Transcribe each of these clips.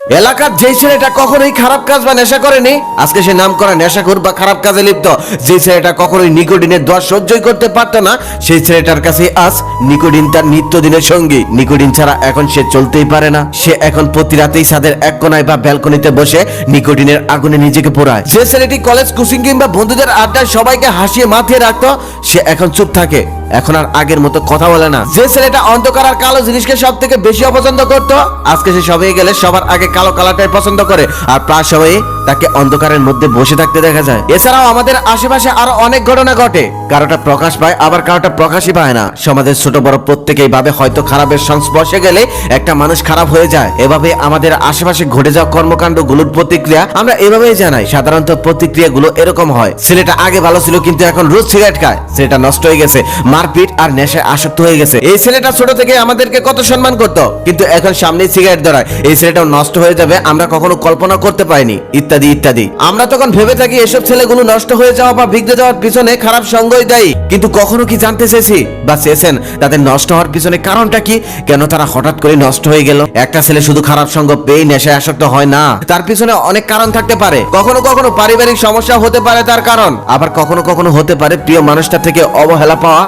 এলাকার যে ছেলেটা কখনোই খারাপ কাজ বা নেশা করেনি, আজকে সে নাম করা নেশাখোর বা খারাপ কাজে লিপ্ত। যে ছেলেটা কখনোই নিকোটিনের দোয়া সহ্যই করতে পারতো না, সেই ছেলেটার কাছে আজ নিকোটিন তার নিত্যদিনের সঙ্গী। নিকোটিন ছাড়া এখন সে চলতেই পারে না। সে এখন প্রতি রাতেই ছাদের এক কোনায় বা ব্যালকনিতে বসে নিকোটিনের আগুনে নিজেকে পোড়ায়। যে ছেলেটি কলেজ, কোচিং কিংবা বন্ধুদের আড্ডায় সবাইকে হাসিয়ে মাথিয়ে রাখতো, সে এখন চুপ থাকে, এখন আর আগের মতো কথা বলে না। যে ছেলেটা অন্ধকার আর কালো জিনিসকে সব থেকে বেশি অপছন্দ করতো, আজকে সে সবাই গেলে সবার আগে কালো কালারটাই পছন্দ করে, আর প্রায় সবাই তাকে অন্ধকারের মধ্যে বসে থাকতে দেখা যায়। এছাড়াও আমাদের আশেপাশে আরো অনেক ঘটনা ঘটে, কারোটা প্রকাশ পায় আবার কারোটা প্রকাশই পায় না। সমাজের ছোট বড় প্রত্যেকেই ভাবে হয়তো খারাপের সংস্পর্শে গেলে একটা মানুষ খারাপ হয়ে যায়। এভাবে আমাদের আশেপাশে ঘটে যাওয়া কর্মকাণ্ডগুলোর প্রতিক্রিয়া আমরা এভাবেই জানাই। সাধারণত প্রতিক্রিয়াগুলো এরকম হয়: ছেলেটা আগে ভালো ছিল কিন্তু এখন রোজ সিগারেট খায়, ছেলেটা নষ্ট হয়ে গেছে, মারপিট আর নেশায় আসক্ত হয়ে গেছে। এই ছেলেটা ছোট থেকে আমাদেরকে কত সম্মান করত, কিন্তু এখন সামনে সিগারেট ধরায়, এই ছেলেটাও নষ্ট হয়ে যাবে, আমরা কখনো কল্পনা করতে পারিনি, ইত্যাদি ইত্যাদি। আমরা তখন ভেবে থাকি এসব ছেলেগুলো নষ্ট হয়ে যাওয়া বা বিগড়ে যাওয়ার পিছনে খারাপ সঙ্গই দায়ী। কিন্তু কখনো কি জানতে চেয়েছি বা চেয়েছেন তাদের নষ্ট হওয়ার পিছনে কারণটা কি? কেন তারা হঠাৎ করে নষ্ট হয়ে গেল? একটা ছেলে শুধু খারাপ সঙ্গ পেয়ে নেশায় আসক্ত হয় না, তার পিছনে অনেক কারণ থাকতে পারে। কখনো কখনো পারিবারিক সমস্যা হতে পারে তার কারণ, আবার কখনো কখনো হতে পারে প্রিয় মানুষটা থেকে অবহেলা পাওয়া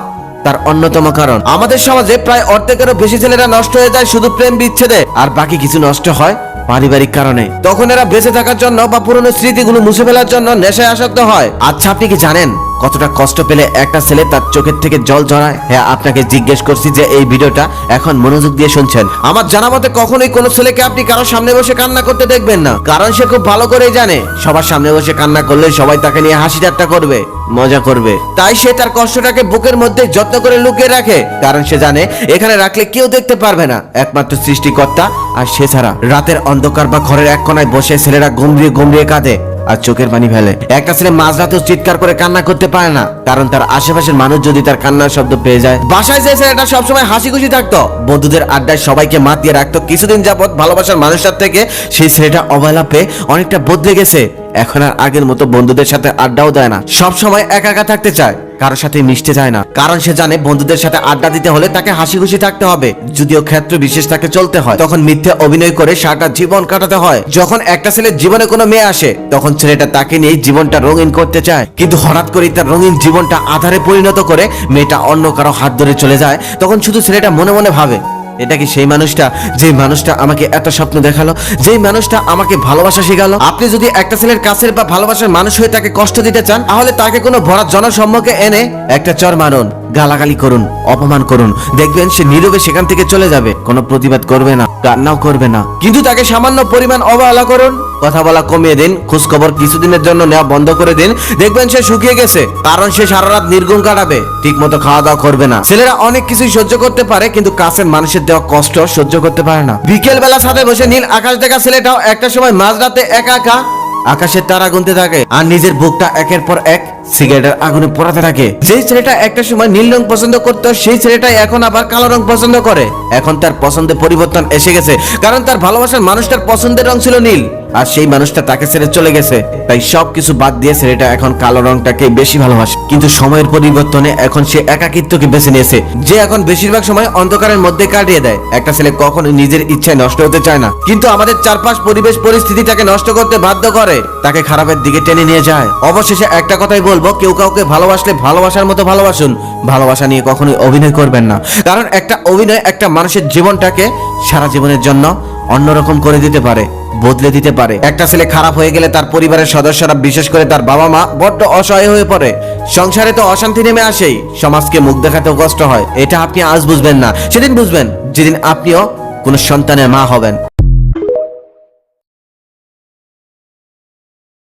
তার অন্যতম কারণ। আমাদের সমাজে প্রায় অর্ধেকেরও বেশি ছেলেরা নষ্ট হয়ে যায় শুধু প্রেম বিচ্ছেদে, আর বাকি কিছু নষ্ট হয় পারিবারিক কারণে। তখন এরা বেঁচে থাকার জন্য বা পুরনো স্মৃতিগুলো মুছে ফেলার জন্য নেশায় আসক্ত হয়। আচ্ছা, আপনি কি জানেন কতটা কষ্ট পেলে একটা ছেলে তার চোখের থেকে জল ঝরায়? হ্যাঁ, আপনাকে জিজ্ঞেস করছি যে এই ভিডিওটা এখন মনোযোগ দিয়ে শুনছেন। আমার জানা মতে কখনোই কোনো ছেলেকে আপনি কারো সামনে বসে কান্না করতে দেখবেন না, কারণ সে খুব ভালো করেই জানে সবার সামনে বসে কান্না করলে সবাই তাকে নিয়ে হাসি ঠাট্টা করবে, মজা করবে। তাই সে তার কষ্টটাকে বুকের মধ্যে যত্ন করে লুকিয়ে রাখে, কারণ সে জানে এখানে রাখলে কেউ দেখতে পারবে না, একমাত্র সৃষ্টিকর্তা আর সে ছাড়া। রাতের অন্ধকার বা ঘরের এক কোনায় বসে ছেলেরা গম্ভীর গম্ভীর কাঁদে আর চোখের পানি ফেলে। একটা ছেলে মাঝরাতেও চিৎকার করে কান্না করতে পারে না, কারণ তার আশেপাশের মানুষ যদি তার কান্নার শব্দ পেয়ে যায়। বাসায় যে ছেলেটা সবসময় হাসি খুশি থাকতো, বন্ধুদের আড্ডায় সবাইকে মাতিয়ে রাখতো, কিছুদিন যাবত ভালোবাসার মানুষটার থেকে সেই ছেলেটা অবহেলা পেয়ে অনেকটা বদলে গেছে। এখন আর আগের মতো বন্ধুদের সাথে আড্ডাও দেয় না, সব সময় একা একা থাকতে চায়, কারোর সাথে মিশতে চায় না, কারণ সে জানে বন্ধুদের সাথে আড্ডা দিতে হলে তাকে হাসি খুশি থাকতে হবে। যদিও ক্ষেত্র বিশেষ তাকে চলতে হয়, তখন মিথ্যে অভিনয় করে সারাটা জীবন কাটাতে হয়। যখন একটা ছেলের জীবনে কোনো মেয়ে আসে, তখন ছেলেটা তাকে নিয়ে জীবনটা রঙিন করতে চায়, কিন্তু হঠাৎ করে তার রঙিন জীবনটা আধারে পরিণত করে মেয়েটা অন্য কারো হাত ধরে চলে যায়। তখন শুধু ছেলেটা মনে মনে ভাবে, এটা কি সেই মানুষটা, যে মানুষটা আমাকে এত স্বপ্ন দেখালো, যেই মানুষটা আমাকে ভালোবাসা শেখালো? আপনি যদি একটা ছেলের কাছের বা ভালোবাসার মানুষ হয়ে তাকে কষ্ট দিতে চান, তাহলে তাকে কোনো ভরা জনসম্মুখে এনে একটা চর মারুন, গালাগালি করুন, অপমান করুন, দেখবেন সে নীরবে সেখান থেকে চলে যাবে, কোনো প্রতিবাদ করবে না, কান্নাও করবে না। কিন্তু তাকে সামান্য পরিমাণ অবহেলা করুন, কথা বলা কমিয়ে দিন, খোঁজ খবর কিছুদিনের জন্য নেওয়া বন্ধ করে দিন, দেখবেন সে শুকিয়ে গেছে, কারণ সে সারা রাত নির্ঘুম কাটাবে, ঠিক মতো খাওয়া দাওয়া করবে না। ছেলেরা অনেক কিছুই সহ্য করতে পারে, কিন্তু কাছের মানুষের দেওয়া কষ্ট সহ্য করতে পারে না। বিকেল বেলা ছাদে বসে নীল আকাশ দেখা ছেলেটাও একটা সময় মাঝরাতে একা একা আকাশের তারা গুনতে থাকে আর নিজের বুকটা একের পর এক সিগারেটের আগুনে পোড়াতে থাকে। যে ছেলেটা একটা সময় নীল রং পছন্দ করতো, সেই ছেলেটাই এখন আবার কালো রং পছন্দ করে। এখন তার পছন্দে পরিবর্তন এসে গেছে, কারণ তার ভালোবাসার মানুষটার পছন্দের রং ছিল নীল, আর সেই মানুষটা তাকে ছেড়ে চলে গেছে। তাই সবকিছু বাদ দিয়ে ছেলেটা এখন কালো রংটাকে বেশি ভালোবাসে। কিন্তু সময়ের পরিবর্তনে এখন সে একাকিত্বকে বেছে নিয়েছে, যে এখন বেশিরভাগ সময় অন্ধকারের মধ্যে কাটিয়ে দেয়। একটা ছেলে কখনো নিজের ইচ্ছায় নষ্ট হতে চায় না, কিন্তু আমাদের চারপাশ পরিবেশ পরিস্থিতি তাকে নষ্ট করতে বাধ্য করে, তাকে খারাপের দিকে টেনে নিয়ে যায়। অবশেষে একটা কথাই বলবো, কেউ কাউকে ভালোবাসলে ভালোবাসার মতো ভালোবাসুন, ভালোবাসা নিয়ে কখনোই অভিনয় করবেন না, কারণ একটা অভিনয় একটা মানুষের জীবনটাকে সারা জীবনের জন্য অন্যরকম করে দিতে পারে, বদলে দিতে পারে। একটা ছেলে খারাপ হয়ে গেলে তার পরিবারের সদস্যরা, বিশেষ করে তার বাবা মা, বড্ড অসহায় হয়ে পড়ে। সংসারে তো অশান্তি নেমে আসেই, সমাজকে মুখ দেখাতেও কষ্ট হয়। এটা আপনি আজ বুঝবেন না, সেদিন বুঝবেন যেদিন আপনিও কোনো সন্তানের মা হবেন।